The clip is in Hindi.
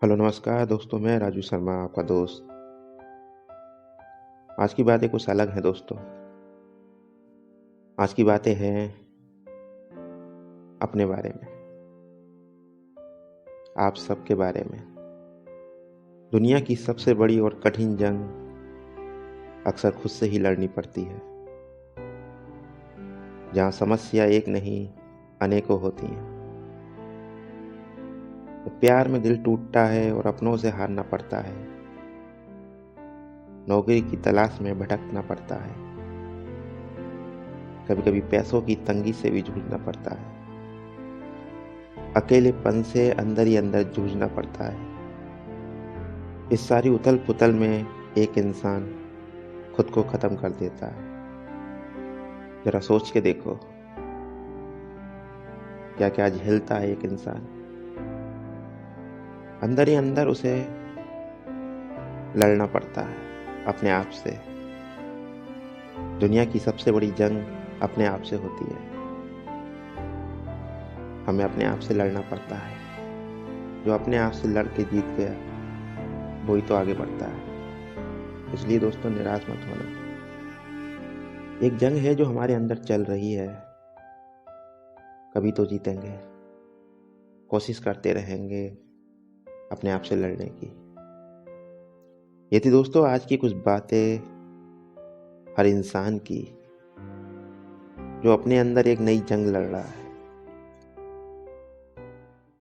हेलो नमस्कार दोस्तों, मैं राजू शर्मा आपका दोस्त। आज की बातें कुछ अलग हैं दोस्तों। आज की बातें हैं अपने बारे में, आप सबके बारे में। दुनिया की सबसे बड़ी और कठिन जंग अक्सर खुद से ही लड़नी पड़ती है, जहाँ समस्या एक नहीं अनेकों होती हैं। प्यार में दिल टूटता है और अपनों से हारना पड़ता है। नौकरी की तलाश में भटकना पड़ता है। कभी कभी पैसों की तंगी से भी जूझना पड़ता है। अकेलेपन से अंदर ही अंदर जूझना पड़ता है। इस सारी उथल पुथल में एक इंसान खुद को खत्म कर देता है। जरा सोच के देखो, क्या क्या झेलता है एक इंसान। अंदर ही अंदर उसे लड़ना पड़ता है अपने आप से। दुनिया की सबसे बड़ी जंग अपने आप से होती है। हमें अपने आप से लड़ना पड़ता है। जो अपने आप से लड़ के जीत गया, वही तो आगे बढ़ता है। इसलिए दोस्तों, निराश मत होना। एक जंग है जो हमारे अंदर चल रही है। कभी तो जीतेंगे। कोशिश करते रहेंगे अपने आप से लड़ने की। ये थी दोस्तों आज की कुछ बातें हर इंसान की, जो अपने अंदर एक नई जंग लड़ रहा है।